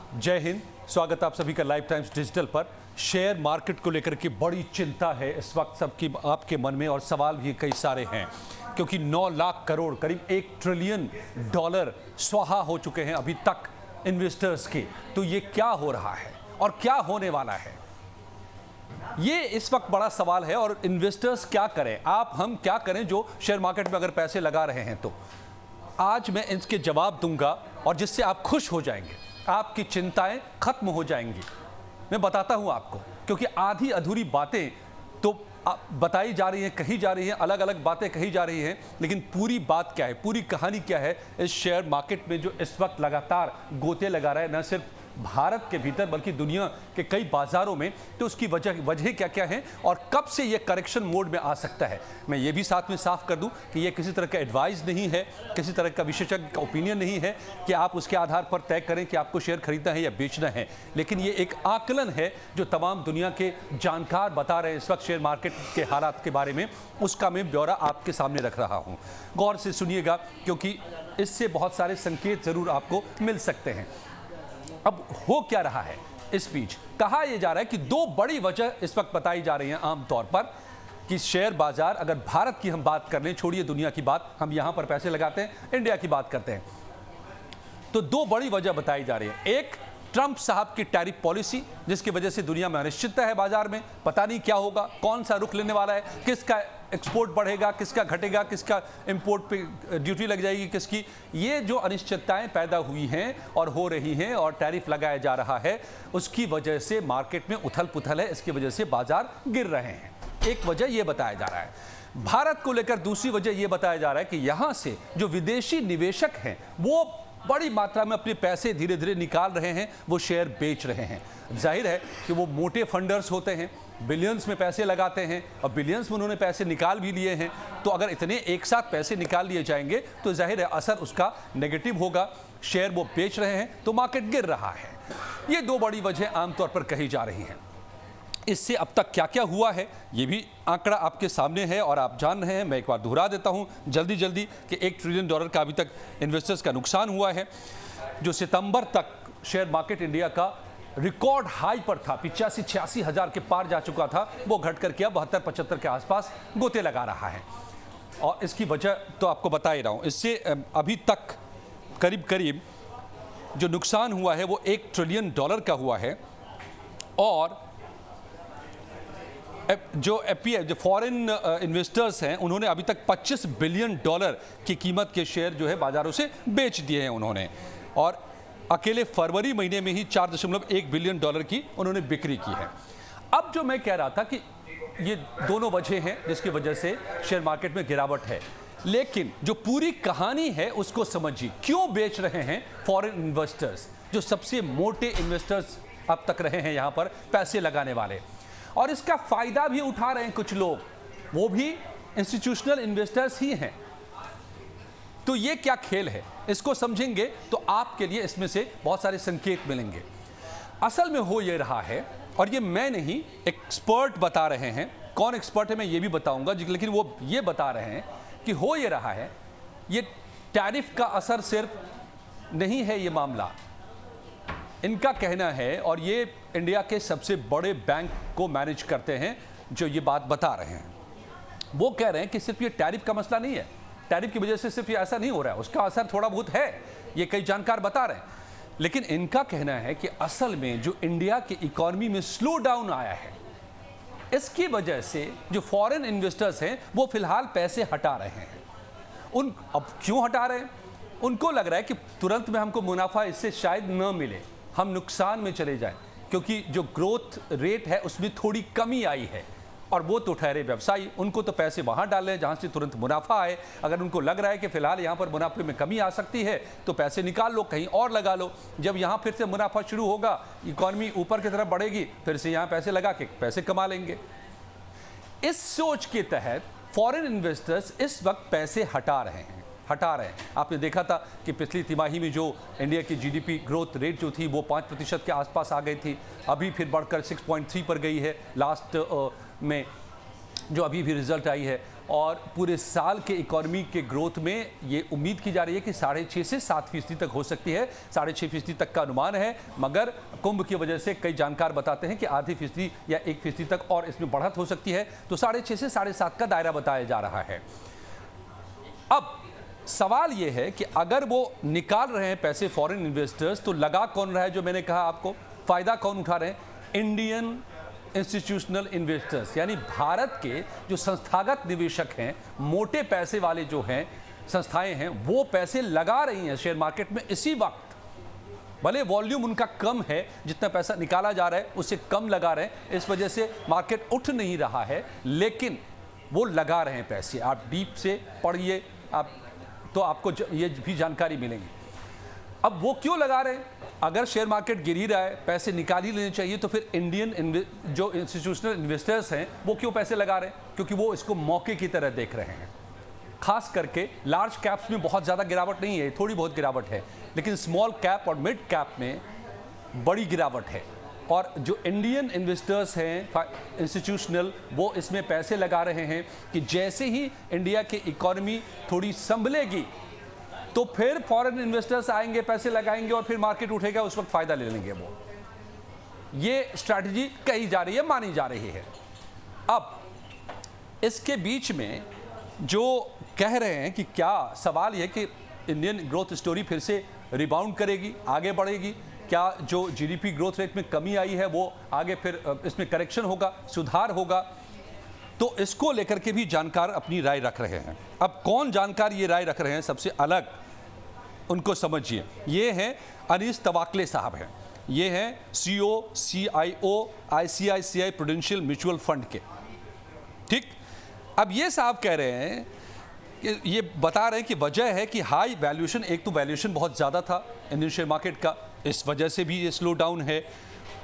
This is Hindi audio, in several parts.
जय हिंद। स्वागत आप सभी का लाइव टाइम्स डिजिटल पर। शेयर मार्केट को लेकर के बड़ी चिंता है इस वक्त सबकी आपके मन में, और सवाल भी कई सारे हैं क्योंकि 9 लाख करोड़ करीब $1 ट्रिलियन स्वाहा हो चुके हैं अभी तक इन्वेस्टर्स के। तो ये क्या हो रहा है और क्या होने वाला है, ये इस वक्त बड़ा सवाल है। और इन्वेस्टर्स क्या करें, हम क्या करें जो शेयर मार्केट में अगर पैसे लगा रहे हैं। तो आज मैं इसके जवाब दूंगा और जिससे आप खुश हो जाएंगे, आपकी चिंताएं खत्म हो जाएंगी। मैं बताता हूं आपको, क्योंकि आधी अधूरी बातें तो बताई जा रही हैं, कही जा रही हैं, अलग अलग बातें कही जा रही हैं, लेकिन पूरी बात क्या है, पूरी कहानी क्या है इस शेयर मार्केट में जो इस वक्त लगातार गोते लगा रहा है, न सिर्फ भारत के भीतर बल्कि दुनिया के कई बाजारों में। तो उसकी वजह क्या क्या है और कब से ये करेक्शन मोड में आ सकता है। मैं ये भी साथ में साफ कर दूं कि ये किसी तरह का एडवाइस नहीं है, किसी तरह का विशेषज्ञ का ओपिनियन नहीं है कि आप उसके आधार पर तय करें कि आपको शेयर खरीदना है या बेचना है। लेकिन ये एक आकलन है जो तमाम दुनिया के जानकार बता रहे हैं इस वक्त शेयर मार्केट के हालात के बारे में, उसका मैं ब्यौरा आपके सामने रख रहा हूँ। गौर से सुनिएगा क्योंकि इससे बहुत सारे संकेत जरूर आपको मिल सकते हैं। अब हो क्या रहा है, इस बीच कहा यह जा रहा है कि 2 बड़ी वजह इस वक्त बताई जा रही हैं आमतौर पर कि शेयर बाजार, अगर भारत की हम बात कर लें, छोड़िए दुनिया की बात, हम यहां पर पैसे लगाते हैं, इंडिया की बात करते हैं, तो 2 बड़ी वजह बताई जा रही है। एक, ट्रंप साहब की टैरिफ पॉलिसी, जिसकी वजह से दुनिया में अनिश्चितता है बाजार में, पता नहीं क्या होगा, कौन सा रुख लेने वाला है, किसका एक्सपोर्ट बढ़ेगा, किसका घटेगा, किसका इंपोर्ट पे ड्यूटी लग जाएगी, किसकी। ये जो अनिश्चितताएं पैदा हुई हैं और हो रही हैं और टैरिफ लगाया जा रहा है, उसकी वजह से मार्केट में उथल पुथल है, इसकी वजह से बाजार गिर रहे हैं। एक वजह यह बताया जा रहा है। भारत को लेकर दूसरी वजह यह बताया जा रहा है कि यहां से जो विदेशी निवेशक हैं वो बड़ी मात्रा में अपने पैसे धीरे धीरे निकाल रहे हैं, वो शेयर बेच रहे हैं। जाहिर है कि वो मोटे फंडर्स होते हैं, बिलियंस में पैसे लगाते हैं और बिलियंस में उन्होंने पैसे निकाल भी लिए हैं। तो अगर इतने एक साथ पैसे निकाल लिए जाएंगे तो जाहिर है असर उसका नेगेटिव होगा। शेयर वो बेच रहे हैं तो मार्केट गिर रहा है। ये 2 बड़ी वजह आमतौर पर कही जा रही हैं। इससे अब तक क्या क्या हुआ है ये भी आंकड़ा आपके सामने है और आप जान रहे हैं। मैं एक बार दोहरा देता हूं जल्दी कि $1 ट्रिलियन का अभी तक इन्वेस्टर्स का नुकसान हुआ है, जो सितंबर तक शेयर मार्केट इंडिया का रिकॉर्ड हाई पर था, 85-86 हज़ार के पार जा चुका था, वो घट करके अब 72-75 के आसपास गोते लगा रहा है। और इसकी वजह तो आपको बता ही रहा हूं। इससे अभी तक करीब जो नुकसान हुआ है वो $1 ट्रिलियन का हुआ है। और जो फॉरेन इन्वेस्टर्स हैं उन्होंने अभी तक $25 बिलियन की कीमत के शेयर जो है बाजारों से बेच दिए हैं उन्होंने। और अकेले फरवरी महीने में ही $4.1 बिलियन की उन्होंने बिक्री की है। अब जो मैं कह रहा था कि ये दोनों वजह हैं जिसकी वजह से शेयर मार्केट में गिरावट है, लेकिन जो पूरी कहानी है उसको समझिए। क्यों बेच रहे हैं फॉरेन इन्वेस्टर्स, जो सबसे मोटे इन्वेस्टर्स अब तक रहे हैं यहां पर पैसे लगाने वाले, और इसका फायदा भी उठा रहे हैं कुछ लोग, वो भी इंस्टीट्यूशनल इन्वेस्टर्स ही हैं। तो ये क्या खेल है, इसको समझेंगे तो आपके लिए इसमें से बहुत सारे संकेत मिलेंगे। असल में हो ये रहा है, और ये मैं नहीं, एक्सपर्ट बता रहे हैं। कौन एक्सपर्ट है मैं ये भी बताऊंगा, लेकिन वो ये बता रहे हैं कि हो ये रहा है, ये टैरिफ का असर सिर्फ नहीं है ये मामला, इनका कहना है, और ये इंडिया के सबसे बड़े बैंक को मैनेज करते हैं जो ये बात बता रहे हैं। वो कह रहे हैं कि सिर्फ ये टैरिफ का मसला नहीं है, टैरिफ की वजह से सिर्फ ये ऐसा नहीं हो रहा है, उसका असर थोड़ा बहुत है, ये कई जानकार बता रहे हैं। लेकिन इनका कहना है कि असल में जो इंडिया की इकोनॉमी में स्लो डाउन आया है, इसकी वजह से जो फॉरेन इन्वेस्टर्स हैं वो फिलहाल पैसे हटा रहे हैं। अब क्यों हटा रहे हैं? उनको लग रहा है कि तुरंत में हमको मुनाफा इससे शायद न मिले, हम नुकसान में चले जाएं, क्योंकि जो ग्रोथ रेट है उसमें थोड़ी कमी आई है। और वो तो ठहरे व्यवसायी, उनको तो पैसे वहां डाल रहे हैं जहां से तुरंत मुनाफा आए। अगर उनको लग रहा है कि फिलहाल यहां पर मुनाफे में कमी आ सकती है तो पैसे निकाल लो, कहीं और लगा लो। जब यहां फिर से मुनाफा शुरू होगा, इकोनॉमी ऊपर की तरफ बढ़ेगी, फिर से यहां पैसे लगा के पैसे कमा लेंगे। इस सोच के तहत फॉरेन इन्वेस्टर्स इस वक्त पैसे हटा रहे हैं। आपने देखा था कि पिछली तिमाही में जो इंडिया की जीडीपी ग्रोथ रेट जो थी वो 5% के आसपास आ गई थी, अभी फिर बढ़कर 6.3 पर गई है लास्ट में जो अभी भी रिजल्ट आई है। और पूरे साल के इकोनॉमी के ग्रोथ में ये उम्मीद की जा रही है कि 6.5 से 7% तक हो सकती है। 6.5% तक का अनुमान है, मगर कुंभ की वजह से कई जानकार बताते हैं कि आधी फीसदी या 1% तक और इसमें बढ़त हो सकती है। तो 6.5 से 7.5 का दायरा बताया जा रहा है। अब सवाल यह है कि अगर वो निकाल रहे हैं पैसे फॉरेन इन्वेस्टर्स, तो लगा कौन रहा है? जो मैंने कहा आपको, फायदा कौन उठा रहे हैं? इंडियन इंस्टीट्यूशनल इन्वेस्टर्स, यानी भारत के जो संस्थागत निवेशक हैं, मोटे पैसे वाले जो हैं संस्थाएं हैं, वो पैसे लगा रही हैं शेयर मार्केट में इसी वक्त। भले वॉल्यूम उनका कम है, जितना पैसा निकाला जा रहा है उससे कम लगा रहे हैं, इस वजह से मार्केट उठ नहीं रहा है, लेकिन वो लगा रहे हैं पैसे। आप डीप से पढ़िए आप, तो आपको ये भी जानकारी मिलेगी। अब वो क्यों लगा रहे हैं? अगर शेयर मार्केट गिर ही रहा है, पैसे निकाल ही लेने चाहिए, तो फिर इंडियन जो इंस्टीट्यूशनल इन्वेस्टर्स हैं वो क्यों पैसे लगा रहे हैं? क्योंकि वो इसको मौके की तरह देख रहे हैं। खास करके लार्ज कैप्स में बहुत ज़्यादा गिरावट नहीं है, थोड़ी बहुत गिरावट है, लेकिन स्मॉल कैप और मिड कैप में बड़ी गिरावट है। और जो इंडियन इन्वेस्टर्स हैं इंस्टीट्यूशनल, वो इसमें पैसे लगा रहे हैं कि जैसे ही इंडिया की इकोनॉमी थोड़ी संभलेगी तो फिर फॉरेन इन्वेस्टर्स आएंगे, पैसे लगाएंगे और फिर मार्केट उठेगा, उस वक्त फायदा ले लेंगे वो। ये स्ट्रैटेजी कही जा रही है, मानी जा रही है। अब इसके बीच में जो कह रहे हैं कि क्या सवाल यह कि इंडियन ग्रोथ स्टोरी फिर से रिबाउंड करेगी, आगे बढ़ेगी, क्या जो जीडीपी ग्रोथ रेट में कमी आई है वो आगे फिर इसमें करेक्शन होगा, सुधार होगा? तो इसको लेकर के भी जानकार अपनी राय रख रहे हैं। अब कौन जानकार ये राय रख रहे हैं सबसे अलग, उनको समझिए। ये हैं अनीस तवाकले साहब हैं, ये हैं CEO CIO ICICI prudential mutual fund के। ठीक, अब ये साहब कह रहे हैं कि ये बता रहे हैं कि वजह है कि हाई वैल्यूएशन, एक तो वैल्यूएशन बहुत ज़्यादा था इंडियन शेयर मार्केट का, इस वजह से भी ये स्लो डाउन है,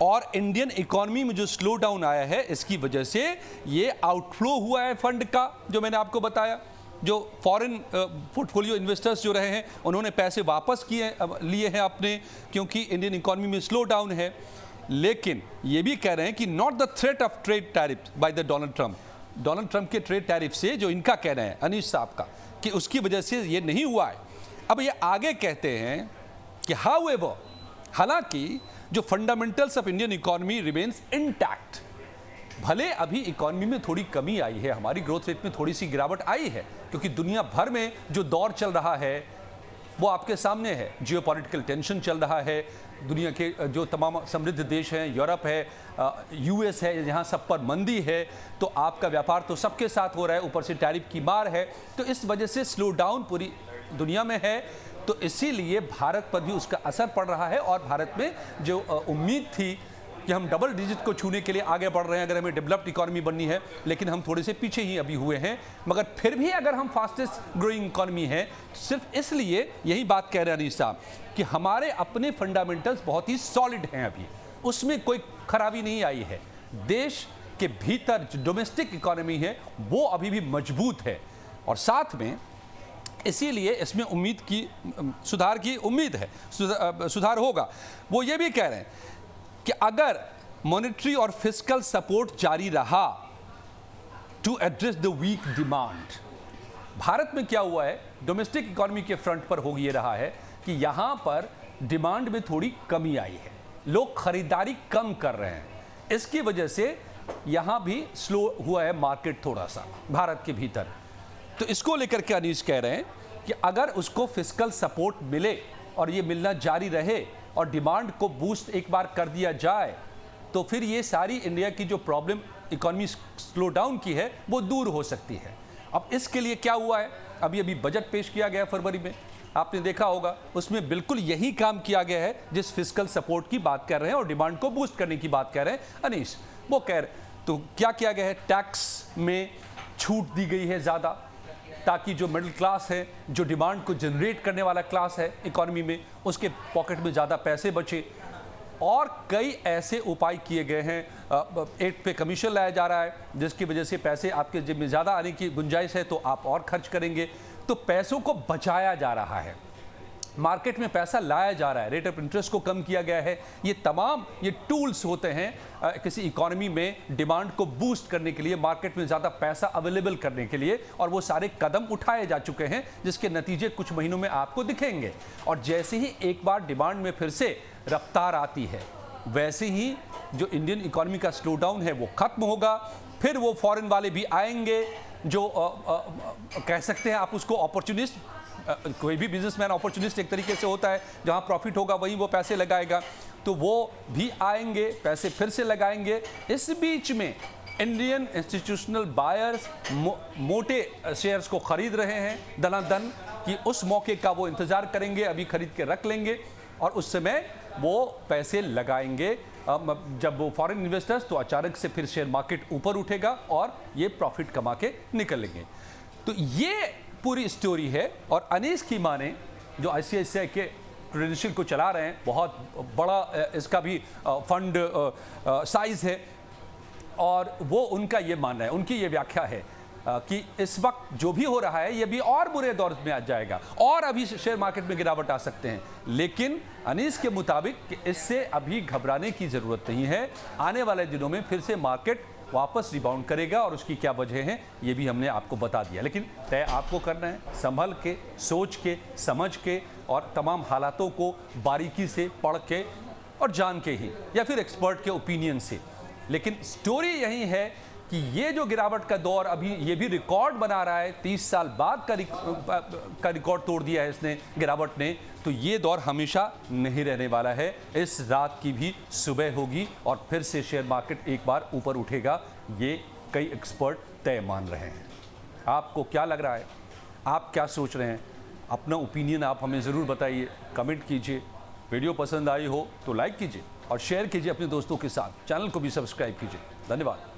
और इंडियन इकोनॉमी में जो स्लो डाउन आया है इसकी वजह से ये आउटफ्लो हुआ है फंड का, जो मैंने आपको बताया। जो फॉरेन पोर्टफोलियो इन्वेस्टर्स जो रहे हैं उन्होंने पैसे वापस लिए हैं अपने, क्योंकि इंडियन इकोनॉमी में स्लो डाउन है। लेकिन ये भी कह रहे हैं कि not the threat of trade tariff by the Donald Trump के ट्रेड टैरिफ से, जो इनका कहना है अनीश साहब का, कि उसकी वजह से ये नहीं हुआ है। अब ये आगे कहते हैं कि हाउएवर, हालांकि जो fundamentals of Indian economy remains intact. भले अभी इकोनॉमी में थोड़ी कमी आई है, हमारी ग्रोथ रेट में थोड़ी सी गिरावट आई है, क्योंकि दुनिया भर में जो दौर चल रहा है वो आपके सामने है। जियोपॉलिटिकल टेंशन चल रहा है, दुनिया के जो तमाम समृद्ध देश हैं, यूरोप है, US है, यहाँ सब पर मंदी है, तो आपका व्यापार तो सबके साथ हो रहा है, ऊपर से टैरिफ की मार है, तो इस वजह से स्लो डाउन पूरी दुनिया में है। तो इसीलिए भारत पर भी उसका असर पड़ रहा है, और भारत में जो उम्मीद थी कि हम डबल डिजिट को छूने के लिए आगे बढ़ रहे हैं, अगर हमें डेवलप्ड इकोनॉमी बननी है, लेकिन हम थोड़े से पीछे ही अभी हुए हैं। मगर फिर भी अगर हम फास्टेस्ट ग्रोइंग इकोनॉमी है, सिर्फ इसलिए यही बात कह रहे हैं अनीश साहब कि हमारे अपने फंडामेंटल्स बहुत ही सॉलिड हैं, अभी उसमें कोई खराबी नहीं आई है। देश के भीतर जो डोमेस्टिक इकोनॉमी है वो अभी भी मजबूत है, और साथ में इसीलिए इसमें उम्मीद की सुधार की उम्मीद है, सुधार होगा। वो ये भी कह रहे हैं कि अगर मॉनेटरी और फिस्कल सपोर्ट जारी रहा to address the weak demand, Bharat में क्या हुआ है, डोमेस्टिक इकोनॉमी के फ्रंट पर हो ये रहा है कि यहाँ पर डिमांड में थोड़ी कमी आई है, लोग खरीदारी कम कर रहे हैं, इसकी वजह से यहाँ भी स्लो हुआ है मार्केट थोड़ा सा भारत के भीतर। तो इसको लेकर के अनीश कह रहे हैं कि अगर उसको फिस्कल सपोर्ट मिले और ये मिलना जारी रहे और डिमांड को बूस्ट एक बार कर दिया जाए, तो फिर ये सारी इंडिया की जो प्रॉब्लम इकोनॉमी स्लो डाउन की है वो दूर हो सकती है। अब इसके लिए क्या हुआ है, अभी बजट पेश किया गया फरवरी में, आपने देखा होगा, उसमें बिल्कुल यही काम किया गया है जिस फिस्कल सपोर्ट की बात कर रहे हैं और डिमांड को बूस्ट करने की बात कर रहे हैं अनीश, वो कह रहे। तो क्या किया गया है, टैक्स में छूट दी गई है ज़्यादा, ताकि जो मिडिल क्लास है, जो डिमांड को जनरेट करने वाला क्लास है इकोनॉमी में, उसके पॉकेट में ज़्यादा पैसे बचे। और कई ऐसे उपाय किए गए हैं, 8 पे कमीशन लाया जा रहा है, जिसकी वजह से पैसे आपके जेब में ज़्यादा आने की गुंजाइश है, तो आप और खर्च करेंगे, तो पैसों को बचाया जा रहा है। मार्केट में पैसा लाया जा रहा है, रेट ऑफ इंटरेस्ट को कम किया गया है। ये तमाम ये टूल्स होते हैं किसी इकोनॉमी में डिमांड को बूस्ट करने के लिए, मार्केट में ज़्यादा पैसा अवेलेबल करने के लिए, और वो सारे कदम उठाए जा चुके हैं जिसके नतीजे कुछ महीनों में आपको दिखेंगे। और जैसे ही एक बार डिमांड में फिर से रफ्तार आती है, वैसे ही जो इंडियन इकोनॉमी का स्लो डाउन है वो खत्म होगा। फिर वो फॉरेन वाले भी आएंगे जो कह सकते हैं आप उसको अपॉर्चुनिस्ट, कोई भी बिजनेसमैन अपॉर्चुनिस्ट एक तरीके से होता है, जहां प्रॉफिट होगा वहीं वो पैसे लगाएगा, तो वो भी आएंगे, पैसे फिर से लगाएंगे। इस बीच में इंडियन इंस्टीट्यूशनल बायर्स मोटे शेयर्स को खरीद रहे हैं दनादन, कि उस मौके का वो इंतजार करेंगे, अभी खरीद के रख लेंगे और उस समय वो पैसे लगाएंगे। जब वो फॉरेन इन्वेस्टर्स, तो अचानक से फिर शेयर मार्केट ऊपर उठेगा और ये प्रॉफिट कमा के निकलेंगे। तो ये पूरी स्टोरी है। और अनीस की माने जो ICICI के प्रूडेंशियल को चला रहे हैं, बहुत बड़ा इसका भी फंड साइज है, और वो उनका ये मानना है, उनकी ये व्याख्या है कि इस वक्त जो भी हो रहा है ये भी और बुरे दौर में आ जाएगा और अभी शेयर मार्केट में गिरावट आ सकते हैं। लेकिन अनीस के मुताबिक कि इससे अभी घबराने की ज़रूरत नहीं है, आने वाले दिनों में फिर से मार्केट वापस रिबाउंड करेगा, और उसकी क्या वजह है ये भी हमने आपको बता दिया। लेकिन तय आपको करना है, संभल के, सोच के, समझ के, और तमाम हालातों को बारीकी से पढ़ के और जान के ही, या फिर एक्सपर्ट के ओपिनियन से। लेकिन स्टोरी यही है कि ये जो गिरावट का दौर अभी ये भी रिकॉर्ड बना रहा है, 30 साल बाद का रिकॉर्ड तोड़ दिया है इसने, गिरावट ने, तो ये दौर हमेशा नहीं रहने वाला है। इस रात की भी सुबह होगी और फिर से शेयर मार्केट एक बार ऊपर उठेगा, ये कई एक्सपर्ट तय मान रहे हैं। आपको क्या लग रहा है, आप क्या सोच रहे हैं? अपना ओपिनियन आप हमें ज़रूर बताइए, कमेंट कीजिए। वीडियो पसंद आई हो तो लाइक कीजिए और शेयर कीजिए अपने दोस्तों के साथ। चैनल को भी सब्सक्राइब कीजिए। धन्यवाद।